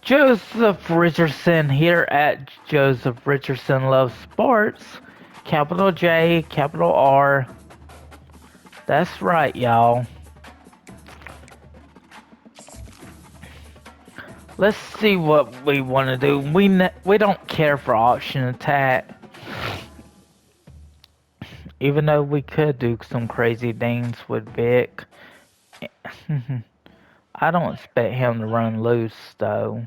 Joseph Richardson here at Joseph Richardson Loves Sports. Capital J, capital R. That's right, y'all. Let's see what we want to do. We don't care for option attack. Even though we could do some crazy things with Vick. I don't expect him to run loose, though.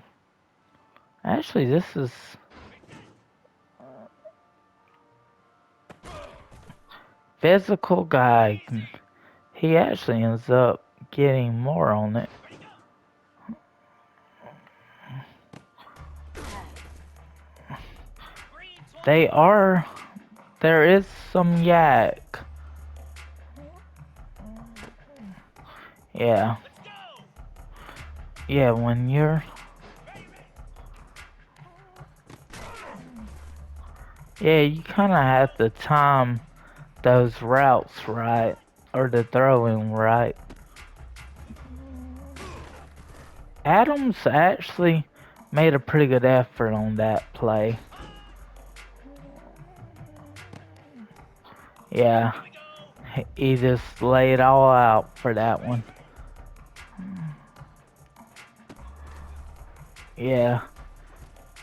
Actually, this is... physical guy. He actually ends up getting more on it. There is some yak. Yeah. Yeah, when you're... yeah, you kind of have to time those routes right. Or the throwing right. Adams actually made a pretty good effort on that play. Yeah. He just laid it all out for that one. Yeah.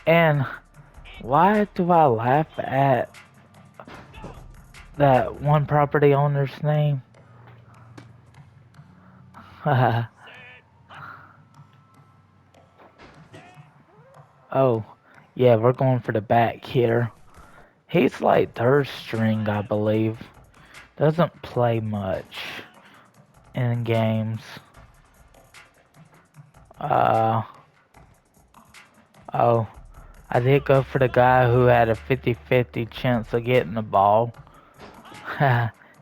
And why do I laugh at that one property owner's name? Oh, yeah, we're going for the back here. He's like third string, I believe. Doesn't play much in games. Oh, I did go for the guy who had a 50-50 chance of getting the ball.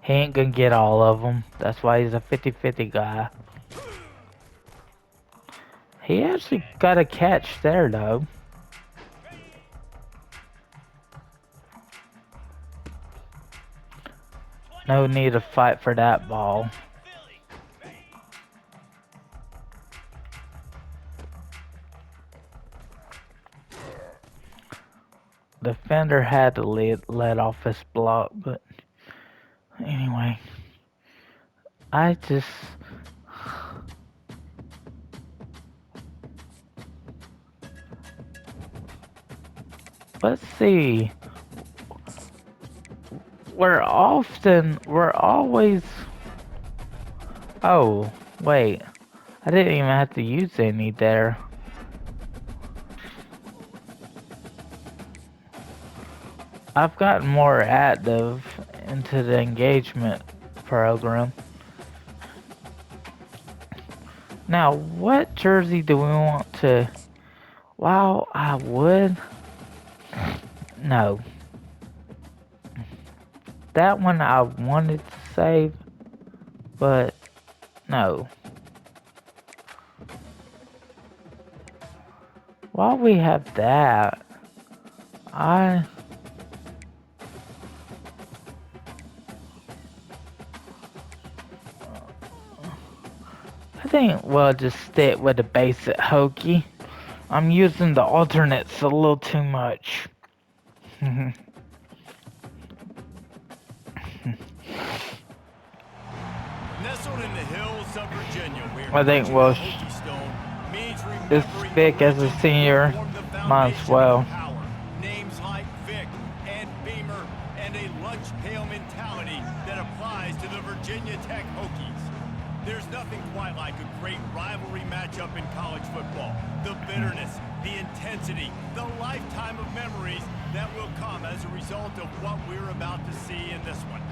He ain't gonna get all of them. That's why he's a 50-50 guy. He actually got a catch there, though. No need to fight for that ball. Defender had to let off his block, but anyway. I just... let's see. We're always... oh, wait. I didn't even have to use any there. I've gotten more active into the engagement program. Now, what jersey do we want to... wow, I would... no. That one I wanted to save, but no. While we have that, I think we'll just stick with the basic hokey. I'm using the alternates a little too much. Nestled in the hills of Virginia, I think we'll this Vick as a senior might as well. Names like Vick and Beamer and a lunch pail mentality that applies to the Virginia Tech Hokies. There's nothing quite like a great rivalry matchup in college football. The bitterness, the intensity, the lifetime of memories that will come as a result of what we're about to see in this one.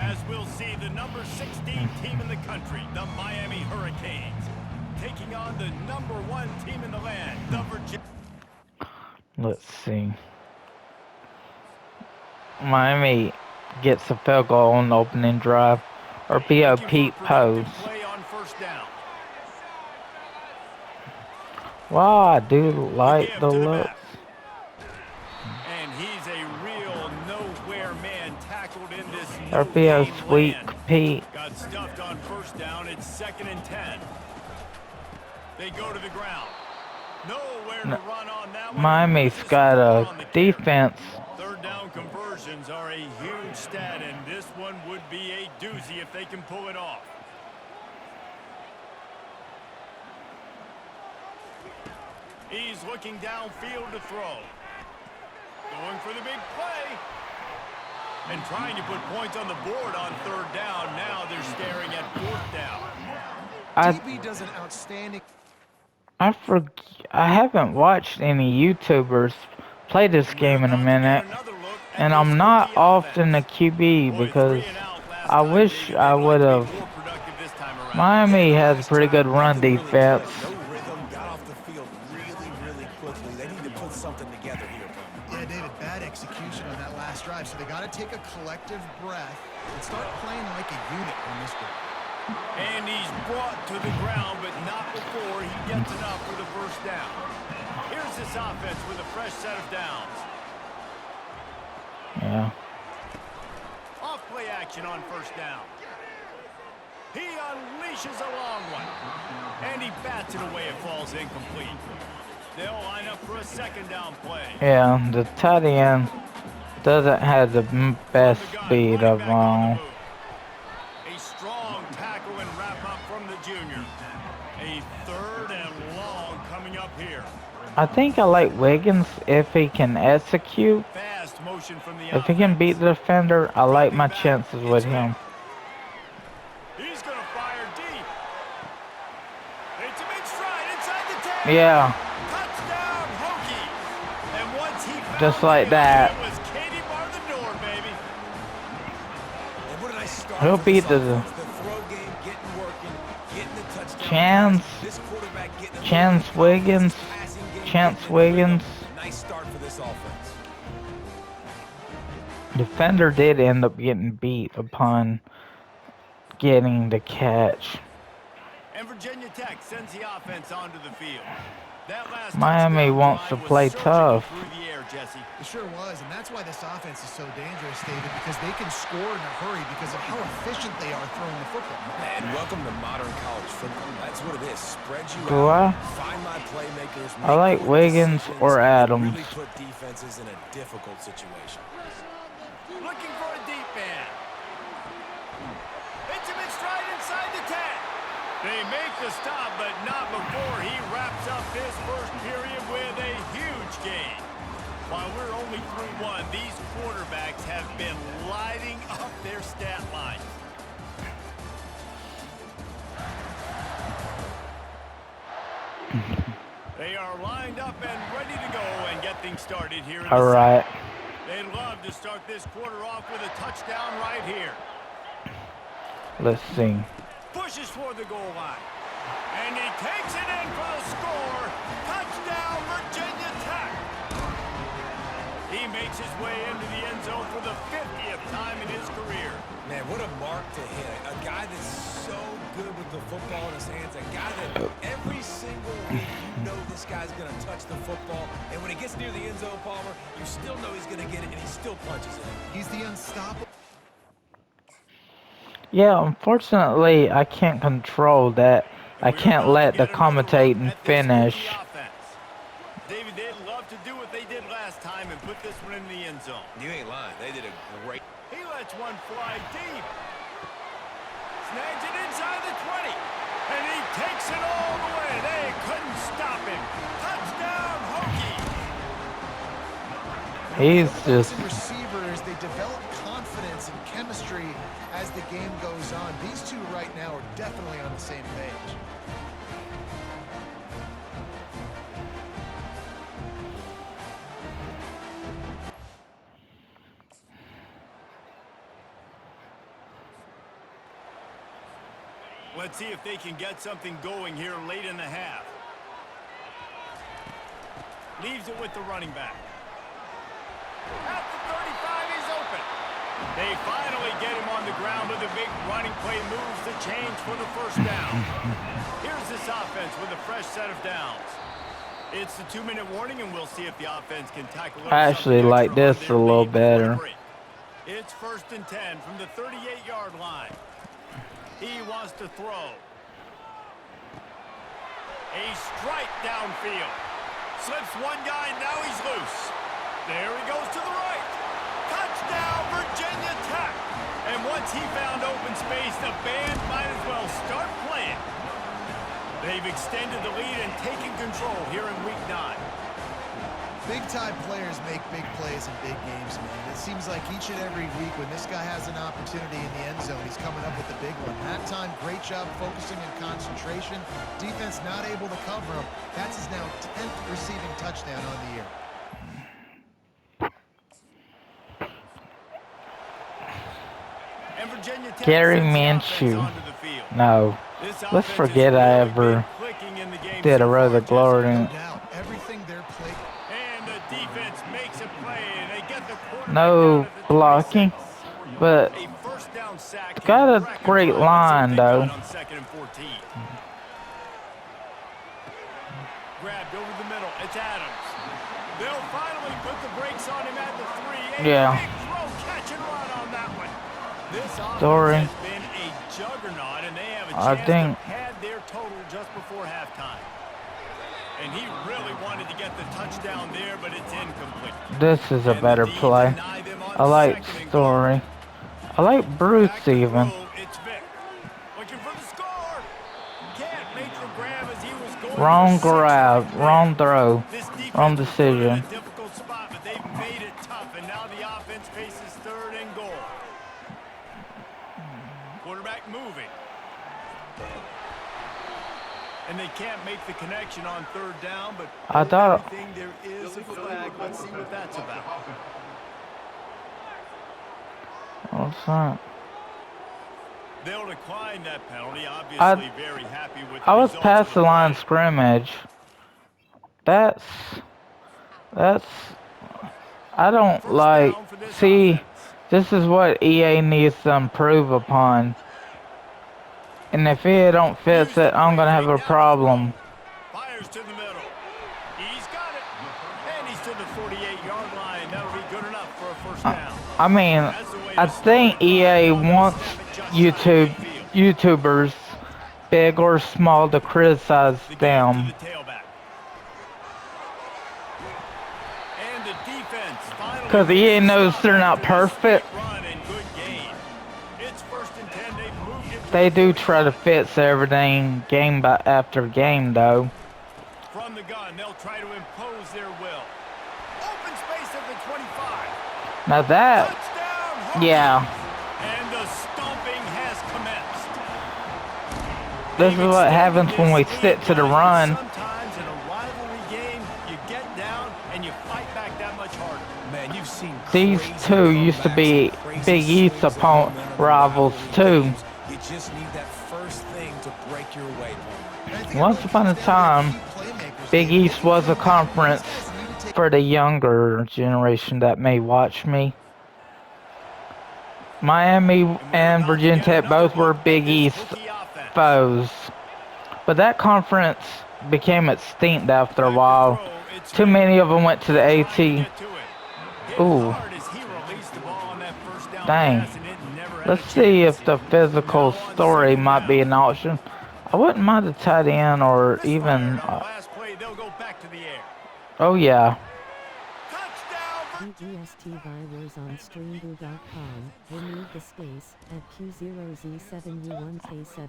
As we'll see the number 16 team in the country, the Miami Hurricanes, taking on the number 1 team in the land, the Virginia. Let's see. Miami gets a field goal on the opening drive. Or P.O. Pete Pose. Wow, I do like the looks. And he's a real nowhere man tackled in this RPO sweep Pete. Got stuffed on first down. It's 2nd and 10. They go to the ground. Nowhere to run on that one. Miami's Loses got 4 a on the carry. defense. Third down conversions are a huge stat, and this one would be a doozy if they can pull it off. He's looking downfield to throw. Going for the big play. And trying to put points on the board on third down. Now they're staring at fourth down. DB does an outstanding. I haven't watched any YouTubers play this We're game in a about to get minute, another look at and this I'm not Hokie often a offense. QB Boy, because 3 and out last I time, wish Davey. I They'd like would to be have. more productive this time around. Miami has a Last pretty good drive, run nothing really defense. clicked. No rhythm, got off the field really quickly. They need to put something together here. Yeah, David, bad execution on that last drive. So they got to take a collective breath and start playing like a unit on this one. And he's brought to the ground, but not before he gets enough for the first down. Here's this offense with a fresh set of downs. Yeah. Off play action on first down. He unleashes a long one. And he bats it away. It falls incomplete. They'll line up for a second down play. Yeah, the tight end doesn't have the best speed of all. A strong tackle and wrap up from the junior. A third and long coming up here. I think I like Wiggins if he can execute. Fast motion from the If he can beat the defender, I like my chances with him. He's going to fire deep. It's a big stride inside the 10. Yeah, Touchdown, Hokies. And once he found just like it, that. it was Katie bar the door, baby. And what did I start He'll for beat this the offense? The throw game, getting working, getting the touchdown. Chance. This quarterback getting a Chance little bit of Wiggins. confidence, passing game, Chance getting in rhythm. Wiggins. Nice start for this offense. Defender did end up getting beat upon getting the catch. And Virginia Tech sends the offense onto the field. That last Miami touchdown wants to drive was play surgical tough. through the air, Jesse. It sure was, and that's why this offense is so dangerous, David, because they can score in a hurry because of how efficient they are throwing the football. And welcome to modern college football. That's what it is. Spread you Do out, I? find my playmakers, I like make Wiggins decisions, or and Adams. really put defenses in a difficult situation. Looking for a deep man. Intimate stride inside the 10. They make the stop, but not before he wraps up his first period with a huge gain. While we're only through one, these quarterbacks have been lighting up their stat lines. They are lined up and ready to go and get things started here in the All right. second. They'd love to start this quarter off with a touchdown right here. Let's see. Pushes for the goal line. And he takes it in for the score. Touchdown, Virginia Tech. He makes his way into the end zone for the 50th time in his career. Man, what a mark to hit. A guy that's so good with the football in his hands. A guy that every single week you know this guy's going to touch the football. And when he gets near the end zone, Palmer, you still know he's going to get it, and he still punches it. He's the unstoppable. Yeah, unfortunately, I can't control that. I can't let the commentate and finish. David, they'd love to do what they did last time and put this one in the end zone. You ain't lying. They did a great... He lets one fly deep. Snags it inside the 20. And he takes it all the way. They couldn't stop him. Touchdown, Hokie. He's just... Receivers, they develop confidence and chemistry as the game goes on. These two right now are definitely on the same page. Let's see if they can get something going here late in the half. Leaves it with the running back. At the 35, he's open. They finally get him on the ground with a big running play, moves the change for the first down. Here's this offense with a fresh set of downs. It's the 2-minute warning, and we'll see if the offense can tackle it. I actually like this a little better. It's 1st and 10 from the 38-yard line. He wants to throw. A strike downfield. Slips one guy, now he's loose. There he goes to the right. Touchdown, Virginia Tech. And once he found open space, the band might as well start playing. They've extended the lead and taken control here in Week 9. Big-time players make big plays in big games, man. It seems like each and every week when this guy has an opportunity in the end zone, he's coming up with the big one. That time, great job focusing and concentration. Defense not able to cover him. That's his now 10th receiving touchdown on the year. And Virginia Tech Gary sends the offense Minshew. onto the field. No. This Let's offense forget has I really ever been clicking in the game did a so road far, to glory. Jesse. No doubt. Everything they're playing. And the defense makes a play, and they get the quarterback No down at the blocking, 26. but A first down sack got can a wreck great drive. Let's see what line, they though. got on 2nd and 14. Grabbed over the middle. It's Adams. They'll finally put the brakes on him at the 3. Yeah. Big throw, catch and run on that one. This Sorry. offense has been a juggernaut, and they have a I chance think- to pad their total just before halftime. And he really wanted to get the touchdown there, but it's incomplete. This is a And the better D play. deny them on I like 2nd and goal. Story. I like Back Bruce to even. throw, it's Vick. Looking for the score. Can't make the grab as he was going Wrong for 6 grab, right there. wrong throw, This defense wrong was put in decision. a difficult spot, but they've made it tough, and now the offense faces 3rd and goal. Quarterback moving. And they can't make the connection on 3rd down, but I thought- everything there is a flag. Let's see what that's about. What's that? They'll decline that penalty. Obviously, very happy with the I was results past of the line play. scrimmage. That's I don't First like. down for this See, offense. this is what EA needs to improve upon. And if it don't fix it, I'm gonna have a problem. Fires to the middle. He's got it. And he's to the 48-yard line. That'll be good enough for a first down. I mean, That's the way I to start think the EA drive. wants Snap it just shy of midfield. YouTubers, big or small, to criticize The give them. to the tailback. And the defense finally 'Cause EA makes a knows stop they're not after a straight perfect. run and good gain. It's 1st and 10. They've moved it to They the do 45. try to fix everything game by after game, though. From the gun, they'll try to impose their will. Open space at the 25. Now that, Touchdown, Hokies! yeah, And the stomping has commenced. this is They've what extended happens when we this stick lead, to the guys, but run. Sometimes in a rivalry game, you get down and you fight back that much harder. Man, you've seen These crazy two used to comebacks be and crazy Big East swings of opponent momentum in rivals rivalry too. games. You just need that first thing to break your way. And I think it Once really upon a comes down to time, key playmakers. Big They East make was a these guys conference need to take for the younger generation that may watch me. Miami and Virginia Tech both were Big East foes, but that conference became extinct after a while. Too many of them went to the AT. Ooh. Dang. Let's see if the physical story might be an option. I wouldn't mind a tight end or even. Oh yeah. EGST virus on streambo.com. Remove the space at Q0Z7U1K7.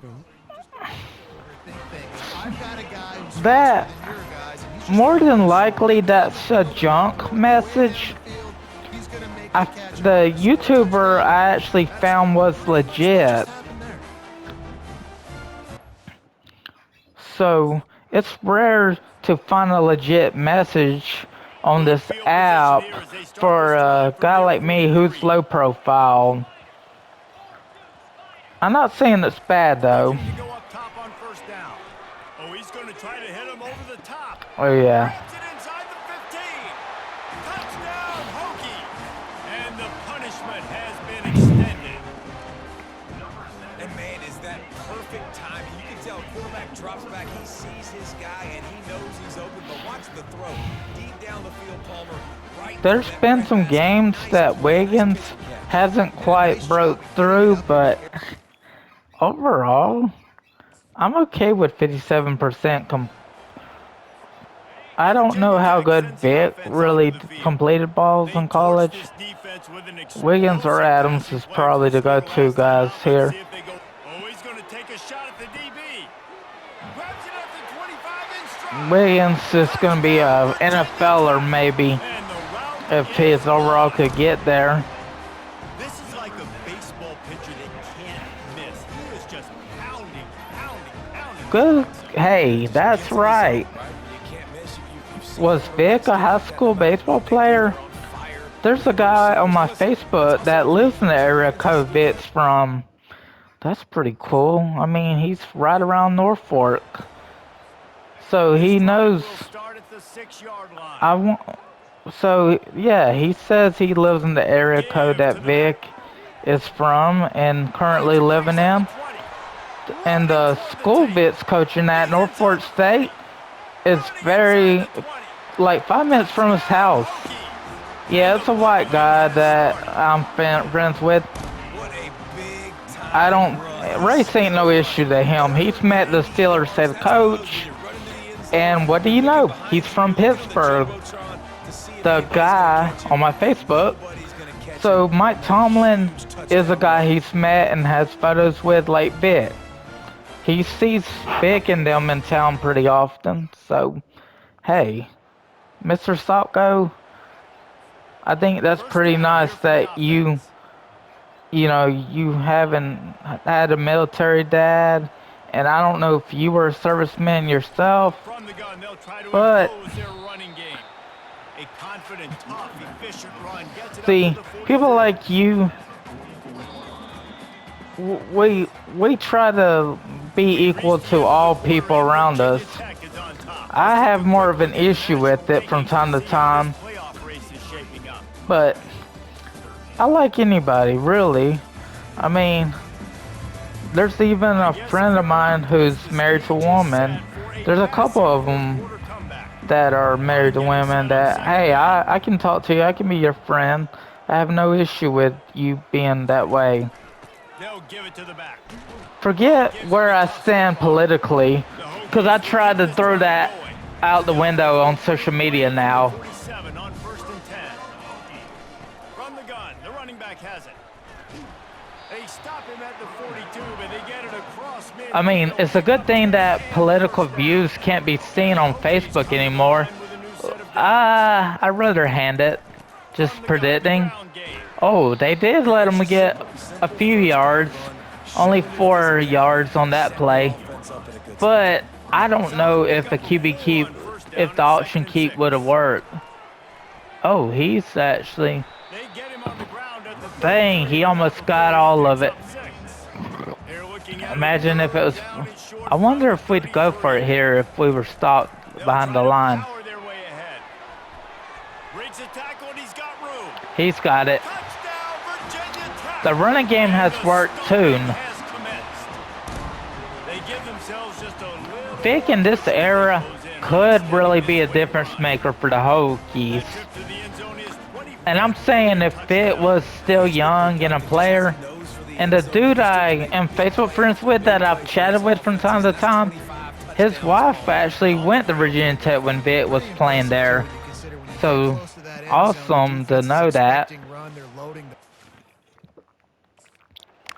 I've got a guy who's That, faster than your guys, and he's just more gonna than make likely, that's a junk message. he's gonna make I, the catch. the YouTuber I actually found was legit. So it's rare to find a legit message on this app for a guy like me who's low profile. I'm not saying it's bad though. Oh, he's going to try to hit him over the top. Oh yeah. Grabs it inside the 15. Touchdown, Hokie. And the punishment has been extended. And man, is that perfect timing. You can tell quarterback drops back, he sees his guy, and he knows he's open, but watch the throw. Deep down the field, Palmer. Right. There's been some games that Wiggins hasn't quite broke through, but overall, I'm okay with 57% I don't know how good sends the Vick offense onto really the field. completed balls They in torch college. this defense with an Wiggins or explosive Adams passing is play for probably the the score go-to last time guys out. Let's here. see if they go. Oh, he's going to take a shot at the DB. Grabs it at the 25 in stride. Wiggins is going to be Touchdown, a Virginia NFL or Tech. maybe And the route if is his overall on. could get there. This is like a baseball pitcher that can't miss. He is just pounding, pounding, pounding. Good. Hey, that's Gets the result, right. When you can't miss, you've seen Was it where Vick guys a get high like that school momentum baseball and they think player? they're on fire. There's a Their guy on receivers, my listen, that's Facebook also that the key. lives in the area Defenses code Vick's from. That's pretty cool. I mean, he's right around Norfolk. So This he drive knows will start at the 6-yard line. I want. So yeah, he says he lives in the area code Give that to the back. Vick is from and currently Finds a living crease at in. the 20. And Running the toward the school tape. Vick's coaching at He's inside Norfolk the 40. State is Running inside very the 20. like 5 minutes from his Touchdown, house. Hokies. Yeah, And it's the a white football game guy has that started. I'm friends with. What a big I time don't. run. Race ain't no issue to him. He's met the Steelers head That's what it does when coach, you run into the end zone. and what do They're you looking know? behind He's you. from You're on the Pittsburgh. Jumbotron to see if The anybody's gonna guy catch you. on my Facebook. Nobody's gonna catch you. So Mike Tomlin Huge is a touchdown guy run. he's met and has photos with like Vick. He sees Vick and them in town pretty often. So, hey, Mr. Saltgo, I think that's First pretty down nice here for the that offense. you haven't had a military dad. And I don't know if you were a serviceman yourself, From the gun, they'll try to but impose their running game. A confident, tough, efficient run gets it up see, to the 44. people like you, we try to be equal to all people around us. Virginia Tech is on top. I have more of an issue with it from time to time, Playoff race is shaping up. but I like anybody, really. I mean, there's even a friend of mine who's married to a woman. There's a couple of them that are married to women that, hey, I can talk to you, I can be your friend. I have no issue with you being that way. They'll give it to the back. Forget where I stand politically, because I tried to throw that out the window on social media now. 47 on 1st and 10. From the gun, the running back has it. They stop him at the 42, but they get it across midfield. I mean, it's a good thing that political views can't be seen on Facebook anymore. I'd rather hand it. Just predicting. Oh, they did let him get a few yards. Only 4 yards on that play. But I don't know if a QB keep, if the option keep would have worked. Oh, he's actually... Dang, he almost got all of it. Imagine if it was... I wonder if we'd go for it here if we were stopped behind the line. He's got it. The running game has worked too. Vick in this era could really be a difference maker for the Hokies. And I'm saying if Vick was still young and a player, and the dude I am Facebook friends with that I've chatted with from time to time, his wife actually went to Virginia Tech when Vick was playing there. So awesome to know that.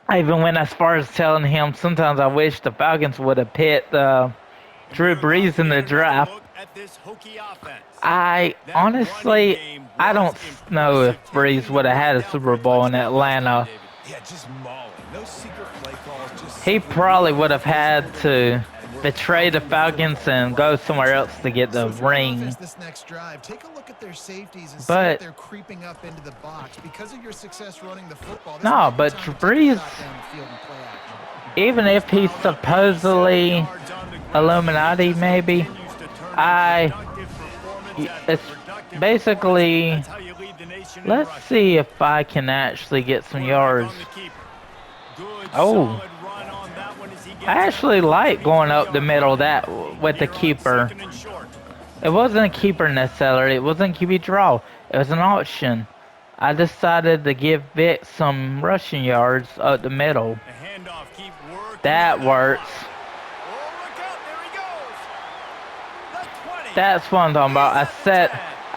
I even went as far as telling him sometimes I wish the Falcons would have picked Drew Brees in the draft. I honestly, I don't know if Brees would have had a Super Bowl in Atlanta. He probably would have had to betray the Falcons and go somewhere else to get the ring. But no, but Brees, even if he's supposedly Illuminati, maybe, it's basically, let's see if I can actually get some yards. Oh, I actually like going up the middle that with the keeper. It wasn't a keeper necessarily, it wasn't a QB draw, it was an option. I decided to give Vick some rushing yards up the middle. That works. That's what I'm talking about. I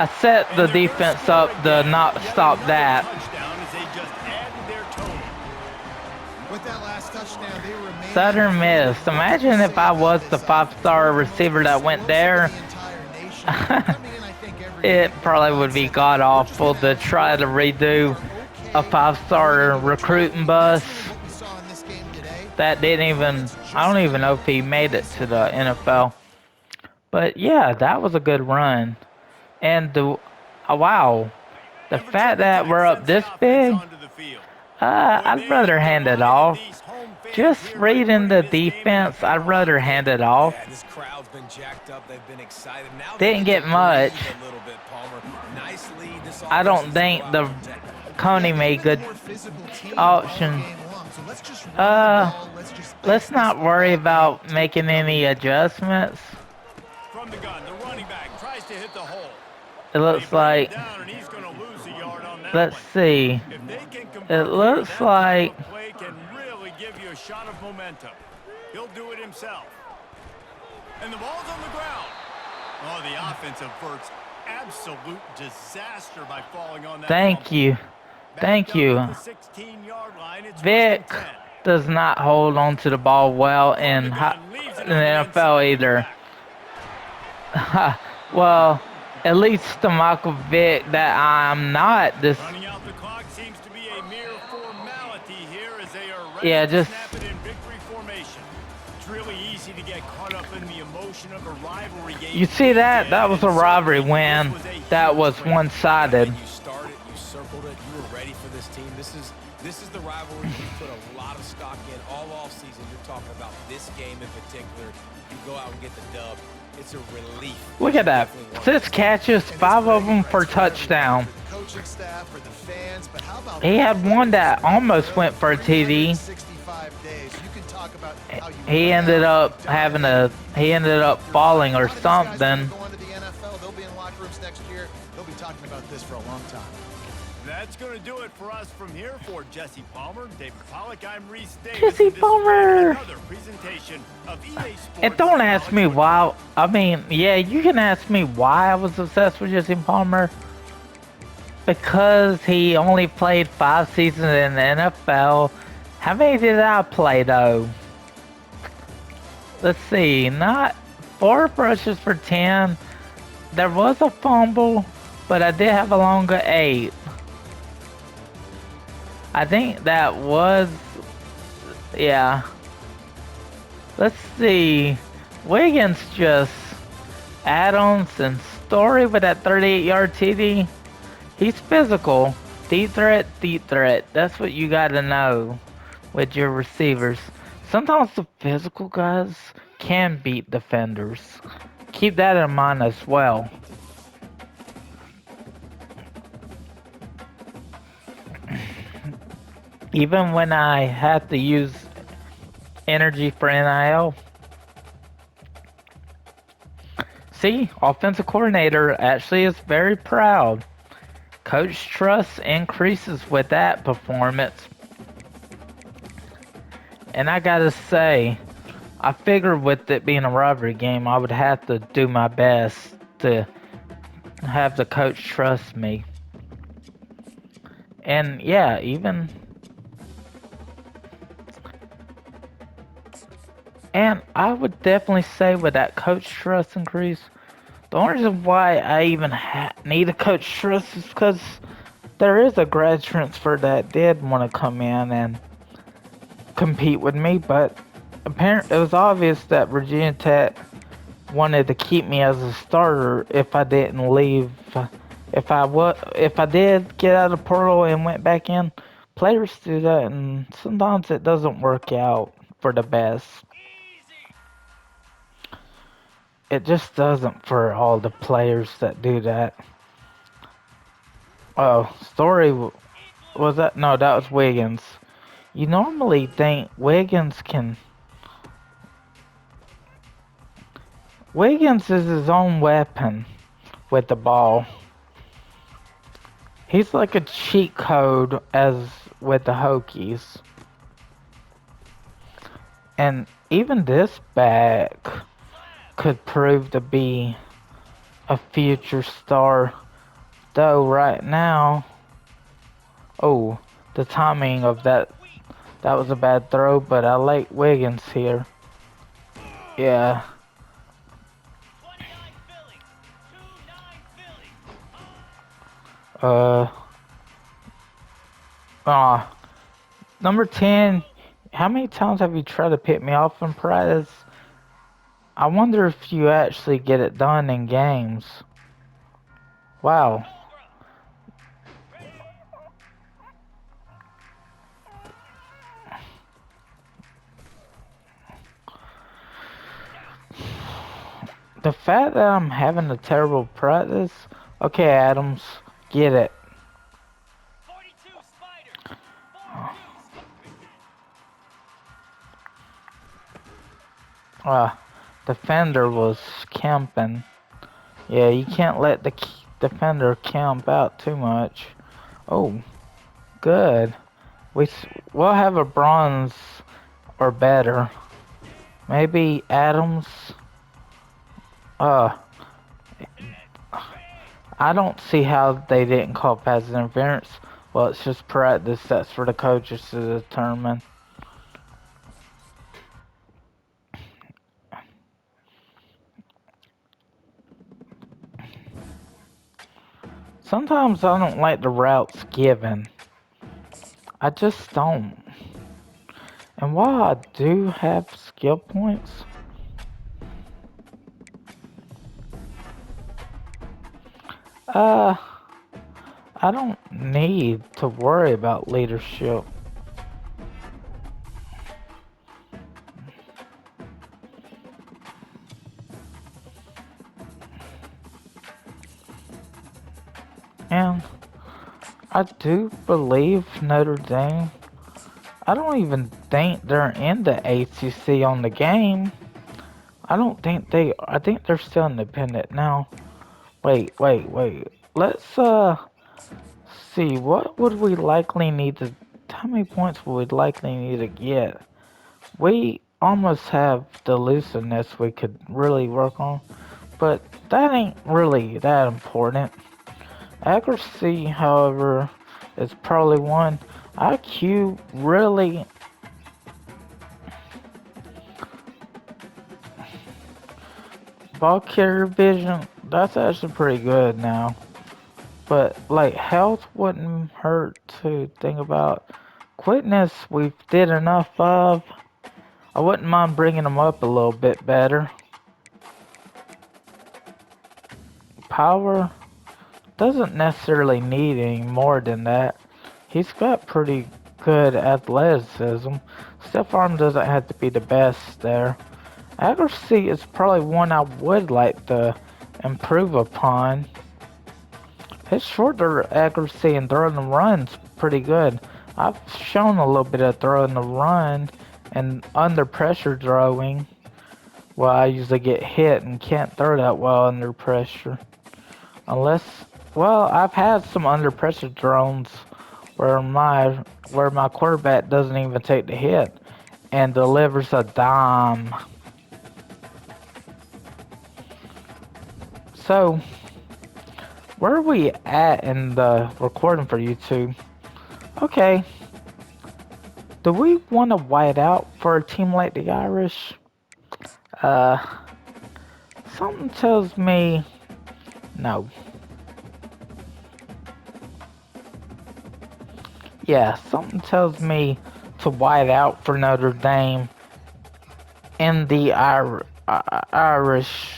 set the And they're going to defense score up to again. not Yet stop another that. touchdown as they just added their total. With that last touchdown, they remain Southern undefeated. Miss. What can you Imagine if say I about was the this offense? One five-star of the most receiver that went explosive in there. the entire nation. They're coming in, I think, every It week with the probably would be mindset that god we're just awful going to to try outscore to them. We redo are a okay going five-star into a track recruiting meet. And that's bus really what we saw in this game today. that Their didn't even. opponents I just don't even couldn't know if he made it place to them the at all. NFL. But yeah, that was a good run. And the wow, the And fact Virginia that Tech we're up sends the this offense big, onto the field. Boy, I'd they rather have hand it delighted off. these home fans Just here by reading putting the this game in a defense, I'd big round rather hand game. it off. Yeah, this crowd's been jacked up. They've been excited. Now they Didn't get to get much. breathe a little bit, Palmer. Nice lead. This I offense don't needs to go think out and the protect it. Yeah, Coney they've made been the good more physical team all option. game long. So let's just run the Uh, ball. Let's just let's ice this not worry football game, about take the making any W. adjustments. From the gun, the running back tries to hit the hole. It They looks bring him like, down, and he's going to lose a yard on that let's one. see. If they can It convert here, looks that type like, of play can really give you a shot of momentum. He'll do it himself. And the ball's on the ground. Oh, the offense averts absolute disaster by falling on that thank fumble. you. Backed Thank up you. at the 16-yard line. It's Vick first and 10. does not hold on to the ball well From the in gun, leaves it the on the NFL inside of the either. back. Well, at least to Michael Vick that I'm not this. Running out the clock seems to be a mere formality here as they are ready Yeah, to just snap it in victory formation. It's really easy to get caught up in the emotion of a rivalry game. you see that? That was a rivalry win. That was one-sided. You started, you circled it, you were ready for this team. This is the rivalry you put a lot of stock in all offseason. You're talking about this game in particular. You go out and get the dub. It's a relief. Look at that. 6 catches, 5 of them for touchdown. Coaching staff, for the fans, but how about He had one that almost went for a TD. 365 days. You can talk about how you He ended up having a. He ended up falling or something. Going to the NFL, they'll be in locker rooms next year. They'll be talking about this for a long time. That's going to do it for us from here. For Jesse Palmer, David Pollack, I'm Reese Davis. Jesse and this has been Palmer. Another presentation of EA Sports. And don't ask me College why. I mean, yeah, you can ask me why I was obsessed with Jesse Palmer. Because he only played 5 seasons in the NFL. How many did I play though? Let's see, not 4 rushes for 10. There was a fumble, but I did have a longer 8. I think that was, yeah. Let's see. Wiggins just add-ons and Story with that 38-yard TD. He's physical. Deep threat, deep threat. That's what you gotta know with your receivers. Sometimes the physical guys can beat defenders. Keep that in mind as well. Even when I had to use energy for NIL. See, offensive coordinator actually is very proud. Coach trust increases with that performance. And I gotta say, I figured with it being a rivalry game, I would have to do my best to have the coach trust me. And yeah, even... And I would definitely say with that coach trust increase, the only reason why I even need a coach trust is because there is a grad transfer that did want to come in and compete with me, but apparently it was obvious that Virginia Tech wanted to keep me as a starter if I didn't leave. If I did get out of portal and went back in, players do that, and sometimes it doesn't work out for the best. It just doesn't for all the players that do that. Oh, Story was that? No, that was Wiggins. You normally think Wiggins can... Wiggins is his own weapon with the ball. He's like a cheat code as with the Hokies. And even this back could prove to be a future star. Though right now, oh, the timing of that was a bad throw, but I like Wiggins here. Yeah. Uh, ah, number 10. How many times have you tried to pick me off in practice? I wonder if you actually get it done in games. Wow. The fact that I'm having a terrible practice. Okay, Adams, get it. Ah, defender was camping. Yeah, you can't let the defender camp out too much. Oh, good. We'll have a bronze or better. Maybe Adams. Uh, I don't see how they didn't call pass interference. Well, it's just practice. That's for the coaches to determine. Sometimes I don't like the routes given. I just don't. And while I do have skill points, uh, I don't need to worry about leadership. And I do believe Notre Dame. I don't even think they're in the ACC on the game. I don't think they. I think they're still independent now. Wait. Let's see. What would we likely need to? How many points would we likely need to get? We almost have the looseness we could really work on, but that ain't really that important. Accuracy, however, is probably one. IQ really. Ball carrier vision, that's actually pretty good now. But like health wouldn't hurt to think about. Quickness we did enough of. I wouldn't mind bringing him up a little bit better. Power doesn't necessarily need any more than that. He's got pretty good athleticism. Stiff arm doesn't have to be the best there. Accuracy is probably one I would like to improve upon. His shoulder accuracy and throwing the run's pretty good. I've shown a little bit of throwing the run and under pressure throwing. Well, I usually get hit and can't throw that well under pressure. Unless, well, I've had some under pressure throws where my quarterback doesn't even take the hit and delivers a dime. So, where are we at in the recording for YouTube? Okay. Do we want to white out for a team like the Irish? Uh, something tells me no. Yeah, something tells me to white out for Notre Dame in the Irish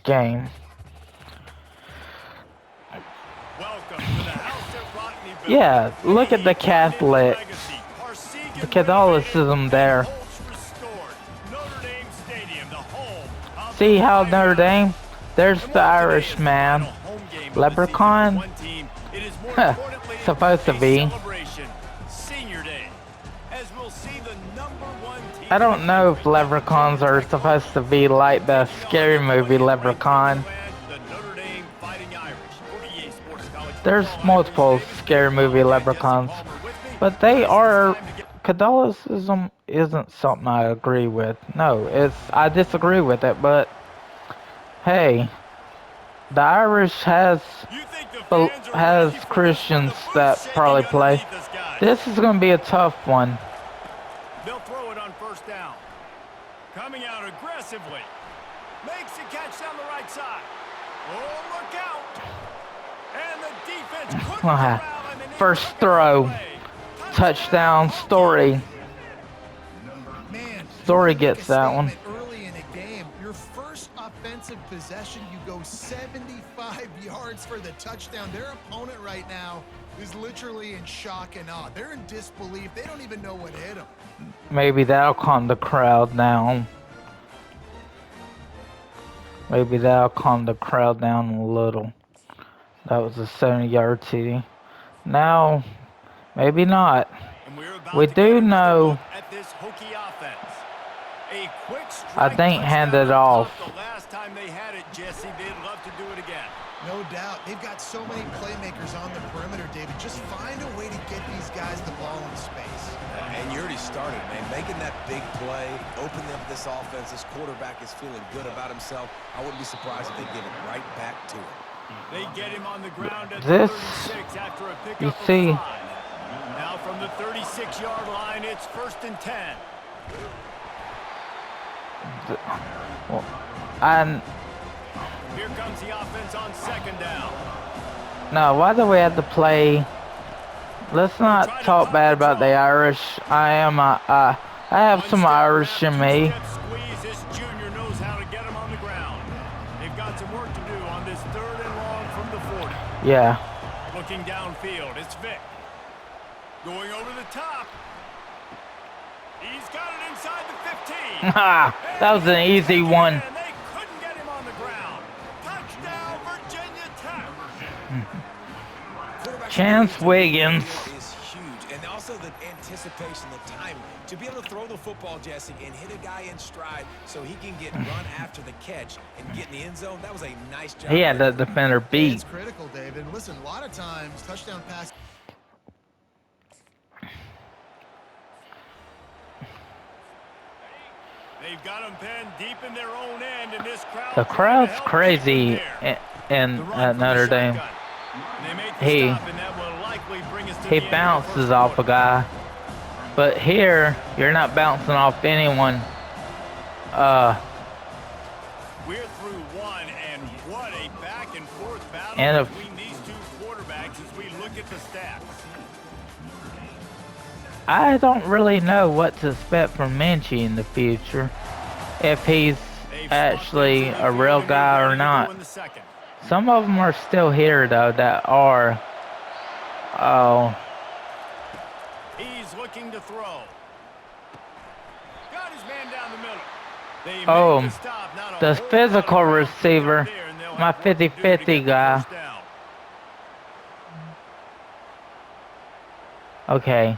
game. Yeah, look at the Catholics. The Catholicism there. See how Notre Dame? There's the Irish man. Leprechaun? Huh, supposed to be. I don't know if leprechauns are supposed to be like the scary movie Leprechaun. There's multiple scary movie leprechauns, but they are. Catholicism isn't something I agree with. No, I disagree with it, but Hey, the Irish You think the fans are has ready for this one? Christians The that boot's shaking probably play. underneath us, guys. This is gonna be a tough one. They'll throw it on first down. Coming out aggressively. Makes a catch down the right side. Oh, look out. And the defense couldn't corral him, and it First took him all the throw, way. touchdown, Story. Man, you Story want to make a gets that one. statement early in a game. Your first offensive possession, you go 75 yards for the touchdown. Their opponent right now is literally in shock and awe. They're in disbelief. They don't even know what hit them. Maybe that'll calm the crowd down. Maybe that'll calm the crowd down a little. That was a 70-yard TD. Now, maybe not. And we're about We to get do another know. look at this Hokie offense. A quick I strike think handed touchdown up off. top. The last time they had it, Jesse, they'd love to do it again. No doubt. They've got so many playmakers on the perimeter, David. Just find a way to get these guys the ball in space. And you already started, man. Making that big play, opening up this offense. This quarterback is feeling good about himself. I wouldn't be surprised if they give it right back to him. They get him on the ground at This, the 36 after a pickup you of see. 5. Now from the 36-yard line, it's 1st and 10. And Here comes the offense on 2nd down. no, why do we have to play? Let's not talk bad about the Irish. I have some Irish in me. Two-step squeeze. This junior knows how to get him on the ground. They've got some work to do on this 3rd and long from the 40. Yeah. Looking downfield, it's Vick. Going over the top. He's got it inside the 15. That was an easy one. And they couldn't get him on the ground. Touchdown, Virginia Tech. Chance Wiggins. Is huge, and also the anticipation, the time to be able to throw the football, Jesse, and hit a guy in stride so he can get run after the catch and get in the end zone. That was a nice job. He had the defender beat. It's critical, David. Listen, a lot of times, touchdown pass. They've got him pinned deep in their own end, and this crowd. The crowd's crazy in Notre Dame. He bounces off a guy, but here you're not bouncing off anyone. We're through one, and what a back and forth battle And between these two quarterbacks as we look at the stats. I don't really know what to expect from Minchie in the future, if he's actually a real guy or not. Some of them are still here though that are. Oh. He's looking to throw. Got his man down the middle. They Oh, make the stop. Not a the whole physical lot of ground receiver, out there, and they'll my have work to do to get 50-50 the guy. first down. Okay.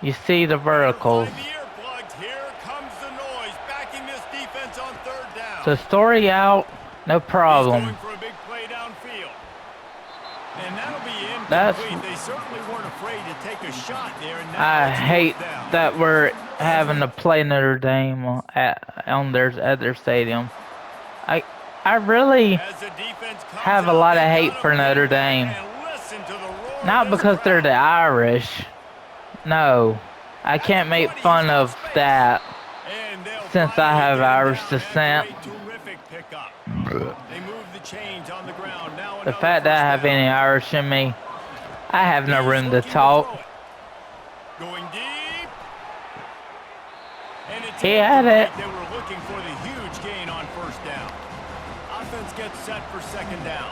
You see the verticals. Find the earplugs. Here comes the noise, backing this defense on 3rd down. So Story out, no He's problem. going for a big play downfield. And that'll be That's- incomplete. They certainly weren't afraid to take a shot there. And now I it's hate fourth down. that we're having to play Notre Dame at their stadium. I really As the defense comes have a out, lot of they hate got for him Notre pinned back, Dame. and listen to the roar of Not this because they're the crowd. Irish. No, I can't make fun of that And they'll since I finally have get him Irish down after descent. a terrific pickup. They move the chains on the ground. Now The another fact that I first have down. any Irish in me, I have no He's room to looking talk. throw it. Going deep. And it's He had it. incomplete. They were looking for the huge gain on 1st down. Offense gets set for 2nd down.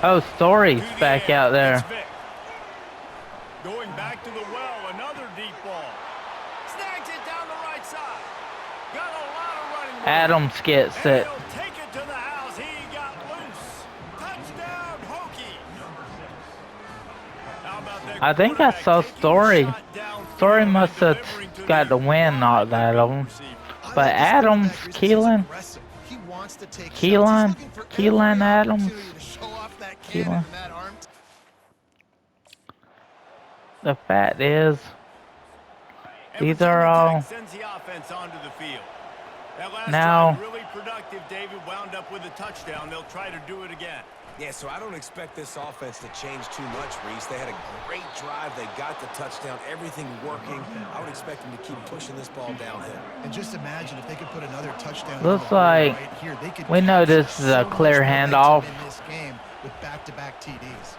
Oh, Story's To the back air. out there. It's Vick. Going back to the well, another deep ball. Snags it down the right side. Got a lot of running room. Adams gets And it. he'll take it to the house. He got loose. Touchdown, Hokie. How about that I think I quarterback saw taking the Story. shot downfield Story and must have delivering to got the win knocked out of him. But Adams, Keelan, He wants to take Keelan, shots. He's looking for Keelan every Adams. opportunity to show off that cannon Keelan. and that arm. The fact is, And these Virginia are Tech all. sends the offense onto the field. That last Now, drive really productive. David wound up with a touchdown. They'll try to do it again. Yeah, so I don't expect this offense to change too much, Reese. They had a great drive. They got the touchdown. Everything working. I would expect them to keep pushing this ball downhill. And just imagine if they could put another touchdown on the looks board like right here. They could we know capture this is a so clear much handoff. momentum in this game with back-to-back TDs.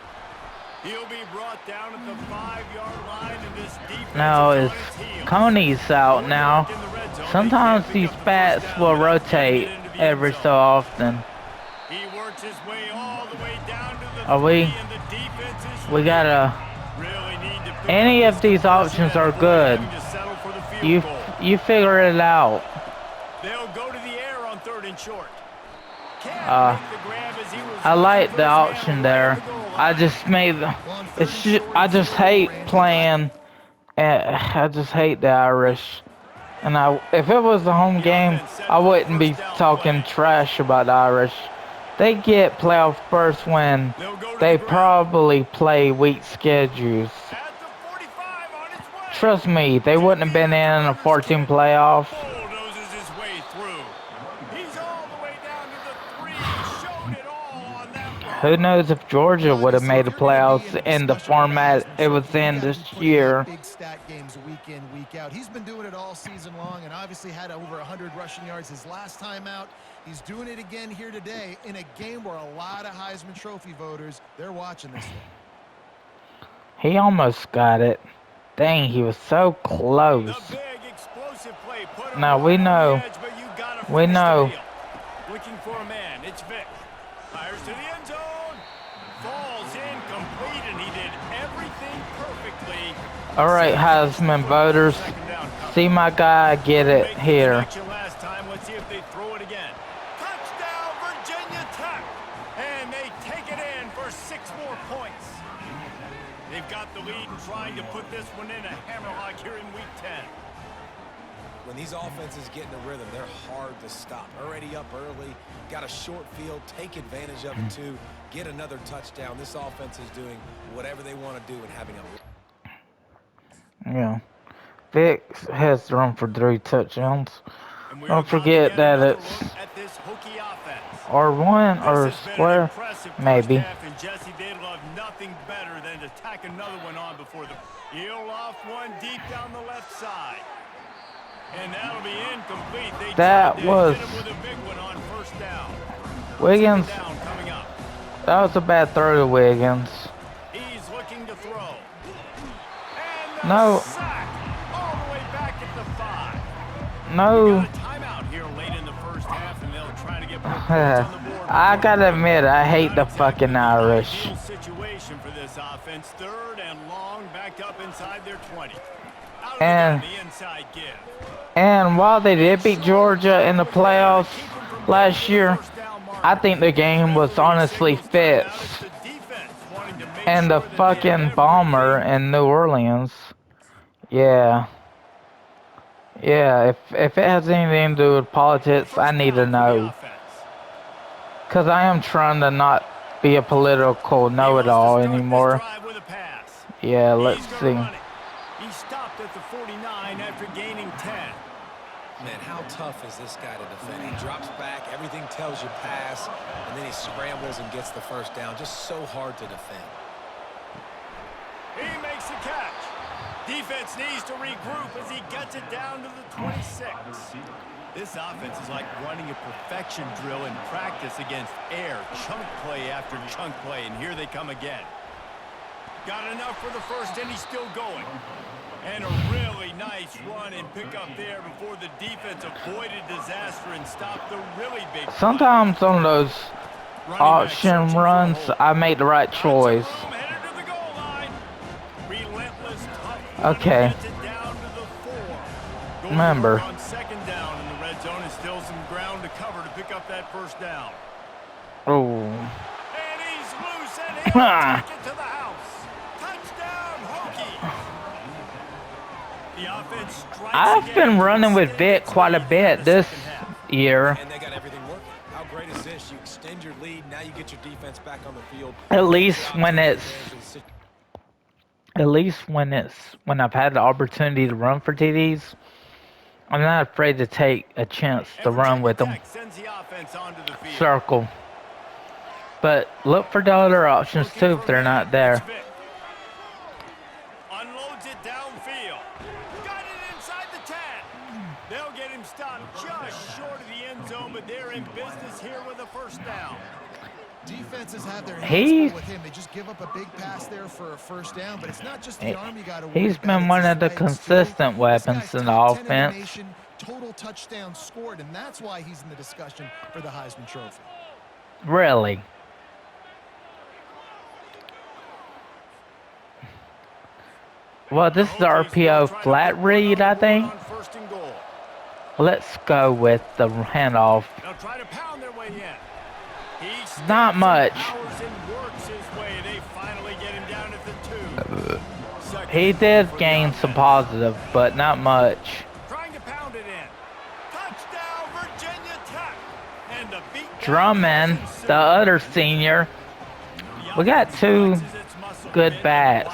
He'll be brought down at the 5-yard line, and this defense Now is is on its heels. Coney's out now. In the red zone, Sometimes they these can't pick up the bats first will down without getting rotate it into the end every zone. so often. He works his way all the way down to the Are 3, we? and the defense is We gotta. really need to pick Any up of this these options conversion are and avoid good. having to settle for the field You goal. you figure it out. They'll go to the air on 3rd and short. Uh, I like the option there. I just made. I just hate playing. I just hate the Irish. And if it was a home game, I wouldn't be talking trash about the Irish. They get playoff berths when they probably play weak schedules. Trust me, they wouldn't have been in a 14 playoff. Bulldozes his way through. He's all the way down to the 3. Showed it all on that run. Who knows if Georgia would have made the If you're gonna be playoffs in the discussion for format Heisman it was Trophy, you in gotta this be putting up year. Big stat games week in, week out. He's been doing it all season long, and obviously had over 100 rushing yards his last time out. He's doing it again here today in a game where a lot of Heisman Trophy voters, they're watching this one. He almost got it. Dang, he was so close. The big explosive play put Now him we on the know. edge, but you gotta We finish the know. deal. Looking for a man. It's Vick. Fires to the end zone. Falls incomplete, and he did everything perfectly. All right, Heisman voters, see my guy get it Make the here. connection last time. Let's see if they throw it again. Touchdown, Virginia Tech. And they take it in for 6 more points. They've got the lead and trying to put this one in a hammerlock here in week 10. When these offenses get in a rhythm, they're hard to stop. Already up early, got a short field, take advantage of it too, get another touchdown. This offense is doing whatever they want to do and having a... Yeah. Vick has thrown for 3 touchdowns. And we're Don't about to forget get that another it's look at this Hokie offense. R1 or This has been an square, impressive first maybe. half, and Jesse, they'd love nothing better than to tack another one on before the... He'll off one deep down the left side. And that'll be incomplete. They That tried to was- hit him with a big one on 1st down. Wiggins, 2nd down coming up. that was a bad throw to Wiggins. He's looking to throw. And the No. sack all the way back at the 5. No. Got a timeout here late in the first half, and they'll try to get more points on the board. I gotta admit, I hate the fucking Irish. Ideal situation for this offense. 3rd and long, backed up inside their 20. Out of the And- gun, the inside give. And while they did beat Georgia in the playoffs last year, I think the game was honestly fixed. And the fucking bomber in New Orleans. Yeah. Yeah, if it has anything to do with politics, I need to know. Because I am trying to not be a political know-it-all anymore. Yeah, let's see. He stopped at the 49 after gaining 10. Man, how tough is this guy to defend? He drops back, everything tells you pass, and then he scrambles and gets the 1st down. Just so hard to defend. He makes the catch. Defense needs to regroup as he gets it down to the 26. This offense is like running a perfection drill in practice against air. Chunk play after chunk play, and here they come again. Got enough for the 1st, and he's still going. And a really nice run and pick up there before the defense avoided disaster and stopped the really big play. Sometimes on those option runs, I make the right choice. Okay. Remember. On 2nd down in the red zone, and still some ground to cover to pick up that 1st down. Oh. And he's loose, and he'll take it to the house. Touchdown, Hokies. The offense strikes I've again. been running with Vick quite a bit this year. And they got everything working. How great is this? You extend your lead, now you get your defense back on the field. At least when when I've had the opportunity to run for TDs, I'm not afraid to take a chance And to run Virginia with them. Tech sends the offense onto the field. Circle. But look for the other options Looking too for if a they're man. not It's there. Vick. Unloads it downfield. Got it inside the 10. They'll get him stopped just short of the end zone, but they're in business here with a first down. Defenses have their hands full He's with him. They just give up a big pass there for a first down, but it's not just the arm you got to worry he's about, been it's one his of the legs too. consistent This weapons guy's in the top 10 in the offense. nation, total touchdowns scored, and that's why he's in the discussion for the Heisman Trophy. Really. Well, The this is the Hokies will RPO try to flat put one on read, the I board think. on first and goal. Let's go with the handoff. They'll try to pound their way in. He Not steps much. and powers and works his way. They finally get him down at the 2. Second He and goal did for the gain some offense. positive, but not much. Trying to pound it in. Touchdown, Virginia Tech. And the beat Drummond, the other senior. We got two good bats.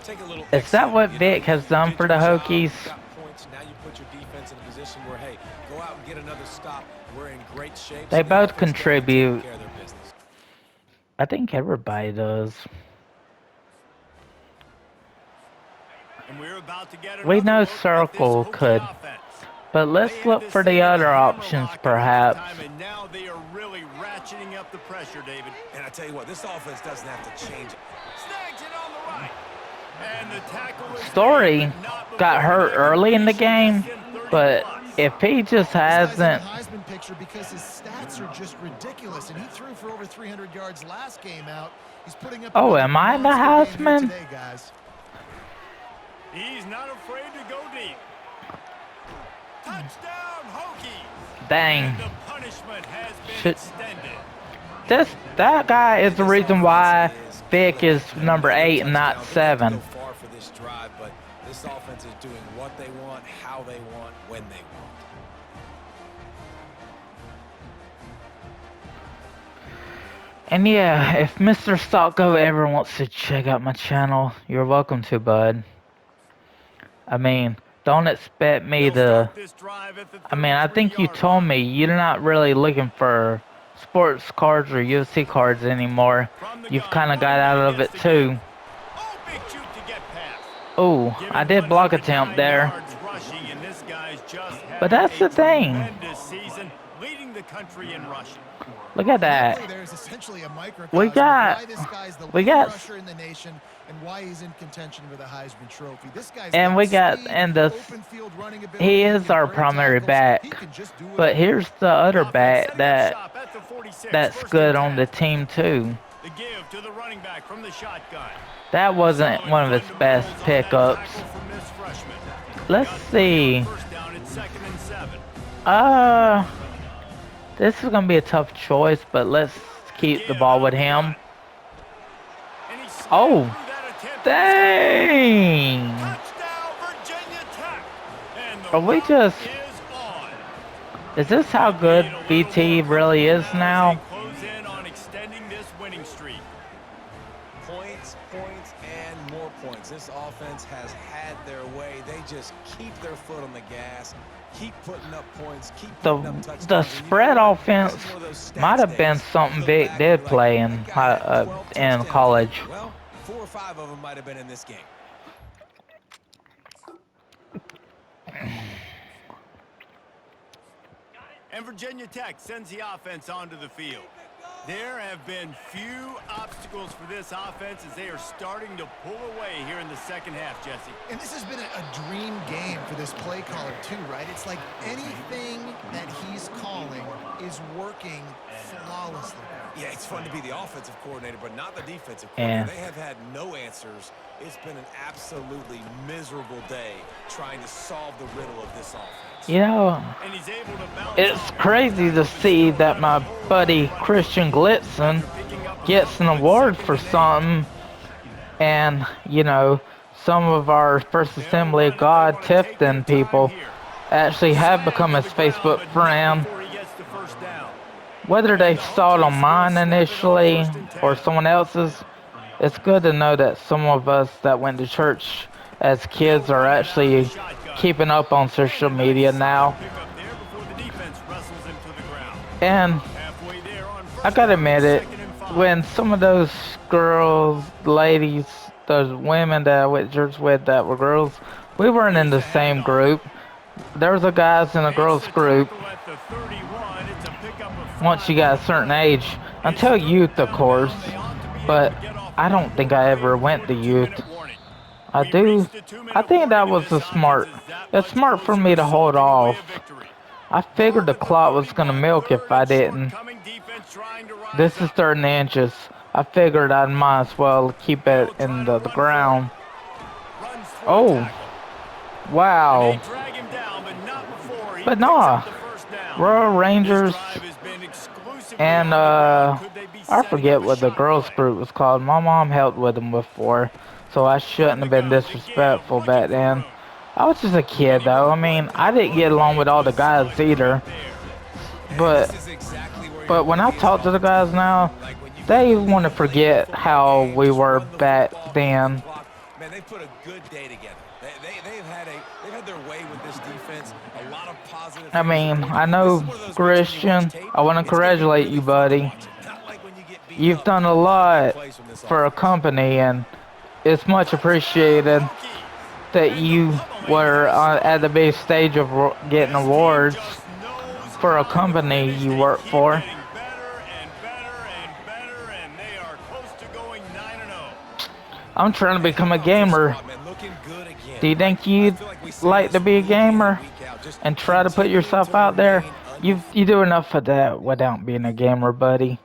Take a little Is that exit. what You know, Vick has you done did for the your job, Hokies? you got points, now you put your defense in a position where, hey, go out and get another stop. We're in great shape. They so the both offense goes to take contribute. care of their business. I think everybody does. And we're about to get We another know look at this Circle Hokie could, offense. but They let's had look this for thing the in a other hammer options lock at perhaps. halftime, and now they are really ratcheting up the pressure, David. And I tell you what, this offense doesn't have to change. Snags it on the right. And the tackle is Story made, but not got before hurt the early in the completion game, gets in 30 but plus. if he just This guy's in the hasn't, Heisman picture because his stats are just ridiculous, and he threw for over 300 yards last game out. He's putting up oh, another am I the monster game here Heisman? today, guys. He's not afraid to go deep. Touchdown, Hokies. Dang. And the punishment has been Should- extended. That guy is the This reason offense why is Vick killing is it. number Another 8 and not touchdown. They have to 7. go far for this drive, but this offense is doing what they want, how they want, when they want. And yeah, if Mr. Stalko ever wants to check out my channel, you're welcome to, bud. I mean, don't expect me They'll to... start this drive at the I mean, I think you 33-yard told line. me you're not really looking for sports cards or UFC cards anymore. From the You've gun, kind of got running out back of it gets too. again. Oh, big shoot to get past. Oh, Given I did block 109 attempt there. yards rushing, and this guy's just But having that's a the thing. tremendous season, leading the country in rushing. Look at That that. play there is essentially a microcosm We of got- why this guy's the we leading got- rusher in the nation and why he's in contention for the Heisman Trophy. This guy's And we got, speed, and the, open field running ability, he he is can our break primary tackles. back. He can just do it But all. here's the other Offense back setting up that shop at the 46, that's first good and on the 10. team too. The give to the running back from the shotgun. That wasn't Solid one of his best fundamentals on that pickups. tackle from this freshman. Let's Got 3 see. on first down at 2nd and 7. This is gonna be a tough choice, but let's keep the ball with him. And he slammed Oh, through that attempt. dang! Touchdown, Virginia Tech. And the Are we rout just- is on. Is this how good Need a little BT more really is as they now? close in on extending this winning streak. Points, points, and more points. This offense has had their way. They just keep their foot on the gas, keep putting up points, keep putting up touchdowns. The And you know spread what? offense This is one of those stats might have been days. something You look Vick back did and you're play like, in "That guy had 12 in touchdowns." college. Well, 4 or 5 of them might have been in this game. And Virginia Tech sends the offense onto the field. There have been few obstacles for this offense as they are starting to pull away here in the second half, Jesse. And this has been a dream game for this play caller too, right? It's like anything that he's calling is working flawlessly. Yeah, it's fun to be the offensive coordinator, but not the defensive Yeah. coordinator. They have had no answers. It's been an absolutely miserable day trying to solve the riddle of this offense. You know, And he's able to bounce it's off crazy to see that my buddy Christian Glitzen gets an award for something, and you know, some of our First Assembly of God Tifton people actually have become his Facebook friend. Whether they saw it on mine initially or someone else's, it's good to know that some of us that went to church as kids are actually keeping up on social media now. Pickup there before the defense wrestles him to the ground. And Halfway there on I first gotta down, admit it, second and 5. when some of those girls, ladies, those women that I went to church with that were girls, we weren't in Here's the the same handoff. group. There was a guys and a Makes girls the group tackle at the 31. It's a pickup of once 5 you on got the a certain play. age, It's until third youth, of down now, course. and they ought to be able But to get off I one don't think more I play ever before went the to youth. 2-minute warning. I We've do. reached the I 2-minute think that warning, and was this a offense smart. is that It's much smart for closer me to to hold salting away a off. victory. I figured Ball the at the clock was gonna 31, milk if third I and short, didn't. coming defense trying to rise This is up. 3rd and inches. I figured I might as well keep it He'll in try to the run for it. ground. Runs through a Oh, tackle. And they wow. drag him down, but not before he But picks up nah, the first down. Royal This Rangers drive has been exclusively and on the ground. Could they be I setting forget up a what the shot girls play? group was called. My mom helped with them before, so I From shouldn't the have been gun to give, disrespectful looking back for then. room. I was just a kid And he though. I broke right mean, I through, didn't on get the along way with to all a the guys solid either. pickup there. And this But is exactly where you're but going when to I be as an talk to the offensive guys now, coordinator. Like when you get they the want to lead late in the forget football how game, we just were run the back football, eat the then. clock. Man, they put a good day together. They've had their way with this defense. A lot of positive I things to mean, point I to. This know is one of those weeks when you watch Christian. tape, I want to it's going to be congratulate really you, fun to buddy. watch it. Not like when you get beat You've up. done a A lot of big lot plays from this for a offense. company, and it's much Touchdown, appreciated Hokies. that And the you pummeling were has at the started. big stage of getting This team awards just knows for a how to company finish. you They work keep for. getting better and better and better, and they are close to going 9-0. I'm trying to And how become a about this gamer. squad, man? Looking good again. Do you think I you'd feel like we say like to this be a week in and gamer week out. Just and try to put continuing yourself to out there? remain You undefeated. do enough of that without being a gamer, buddy.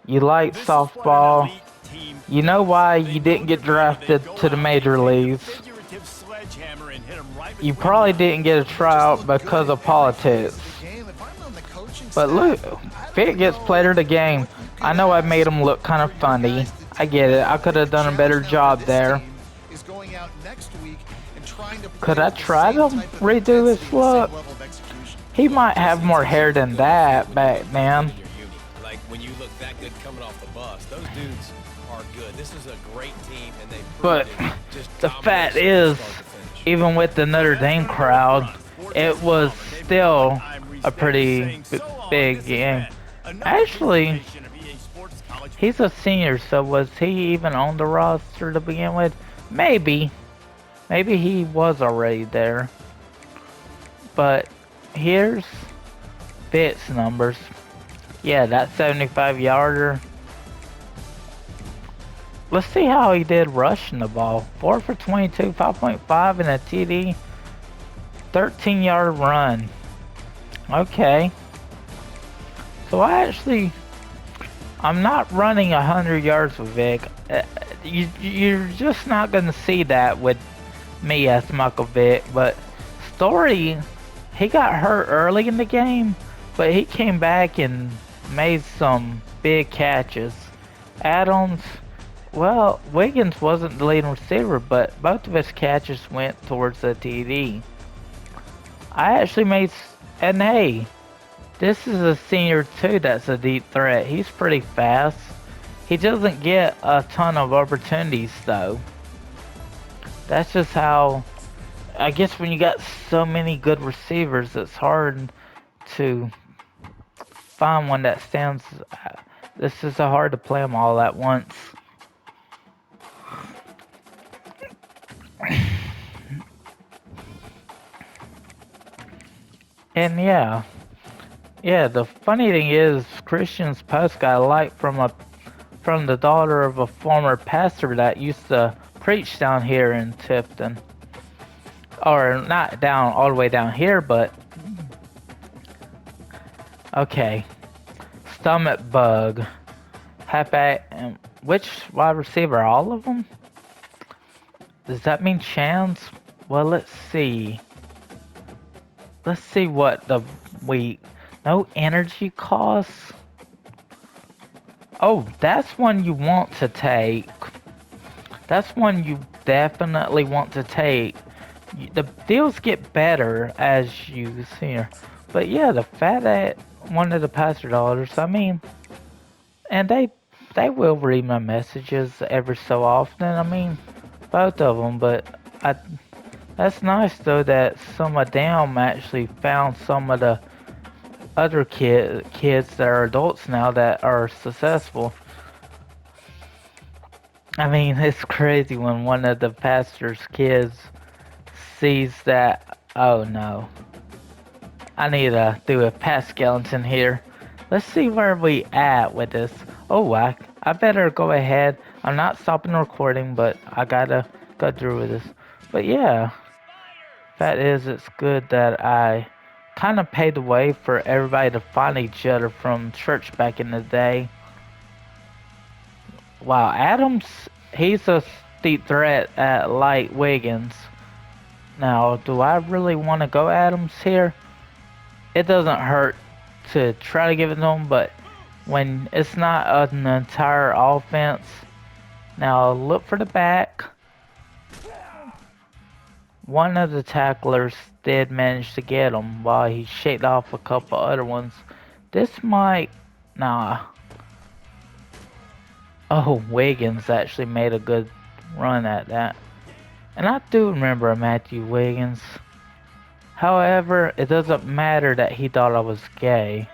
You like This is what an softball. elite team You know does. why They you know didn't they're get good when they drafted go to the out and they major take a leagues. figurative sledgehammer and hit them right You between the probably didn't eyes. get a They just tryout look good because in of every phase politics. of the game. If I'm on the coaching But look, staff, I don't Vick gets know player of the game. what you I could know I made ask him look kind for of your funny. guys to I do get it. better. I I could think have the done a better challenge now for job this there. team is going out next week and trying to Could play I with the try same to type of redo his intensity and the same look? level of execution. He Well, might have Jesse, more it's hair certainly than going to feel that when you back look that good then. in your unit. Like when you look that good coming off the bus. Those dudes are good. This is a great team, and they But proved it. Just the fact domination from is, start to finish. even with the So Notre that's Dame going to do it for crowd, us. it Vortex was Palmer, David Pollack, still I'm Reese a Davis pretty saying so long. big This has game. been another Actually, presentation of EA Sports College he's Football. a senior, so was he even on the roster to begin with? Maybe. Maybe he was already there. But here's Fitz numbers. Yeah, that 75-yarder. Let's see how he did rushing the ball. 4 for 22, 5.5 and a TD. 13-yard run. Okay. So I'm not running 100 yards with Vick. You're just not going to see that with me as Michael Vick. But Story, he got hurt early in the game, but he came back and made some big catches. Adams, well, Wiggins wasn't the leading receiver, but both of his catches went towards the TD. I actually made an A. This is a senior too that's a deep threat. He's pretty fast. He doesn't get a ton of opportunities though. That's just how, I guess when you got so many good receivers, it's hard to find one that stands. This is so hard to play them all at once. And yeah, the funny thing is, Christian's post got a like from the daughter of a former pastor that used to preach down here in Tifton. Or not down all the way down here, but okay. Stomach bug. Halfback. Which wide receiver? All of them? Does that mean chance? Well, let's see. Let's see what the week. No energy costs. Oh, that's one you want to take. That's one you definitely want to take. The deals get better as you see here. But yeah, the fat at one of the pastor daughters, I mean, and they will read my messages every so often. I mean, both of them, but That's nice though that some of them actually found some of the other kids that are adults now that are successful. I mean, it's crazy when one of the pastor's kids sees that. Oh no, I need to do a pass skeleton here. Let's see where we at with this. Oh, I better go ahead. I'm not stopping recording, but I gotta go through with this. But yeah, fact is, it's good that I kind of paved the way for everybody to find each other from church back in the day. Wow, Adams, he's a steep threat at Light Wiggins. Now, do I really want to go Adams here? It doesn't hurt to try to give it to him, but when it's not an entire offense, now look for the back. One of the tacklers did manage to get him while he shaked off a couple other ones. This might... Nah. Oh, Wiggins actually made a good run at that. And I do remember Matthew Wiggins. However, it doesn't matter that he thought I was gay.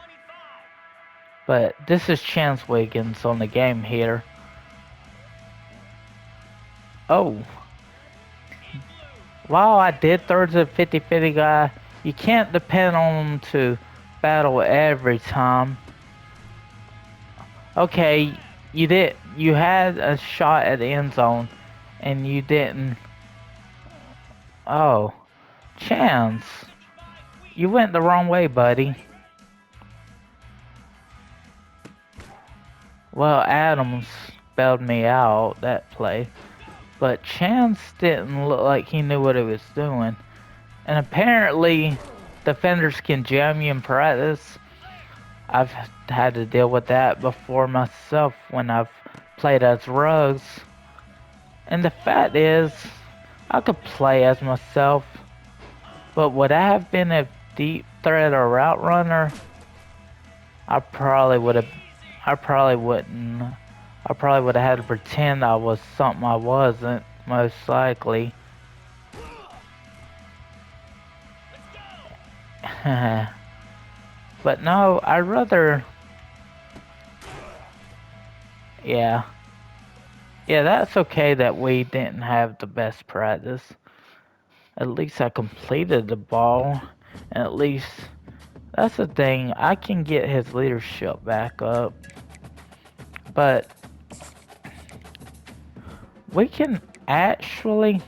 But this is Chance Wiggins on the game here. Oh. While I did throw to the 50-50 guy, you can't depend on him to battle every time. Okay, you had a shot at the end zone and you didn't. Oh, Chance, you went the wrong way, buddy. Well, Adams bailed me out that play, but Chance didn't look like he knew what he was doing. And apparently, defenders can jam you in practice. I've had to deal with that before myself when I've played as Ruggs. And the fact is, I could play as myself, but would I have been a deep threat or route runner? I probably would have. I probably wouldn't. I probably would have had to pretend I was something I wasn't, most likely. But no, I'd rather... Yeah. Yeah, that's okay that we didn't have the best practice. At least I completed the ball. And at least... That's the thing, I can get his leadership back up. But... We can actually...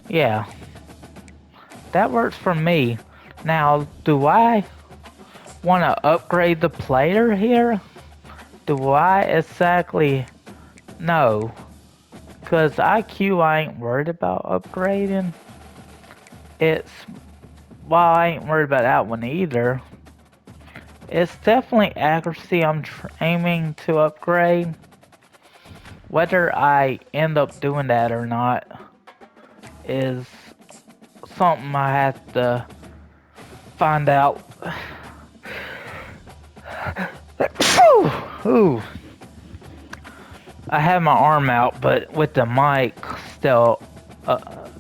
Yeah. That works for me. Now, do I want to upgrade the player here? Do I exactly? No. Because IQ I ain't worried about upgrading. It's... Well, I ain't worried about that one either. It's definitely accuracy I'm aiming to upgrade. Whether I end up doing that or not is something I have to find out. Ooh. I have my arm out, but with the mic still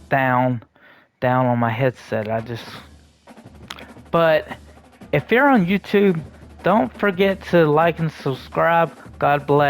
down on my headset, But if you're on YouTube, don't forget to like and subscribe. God bless.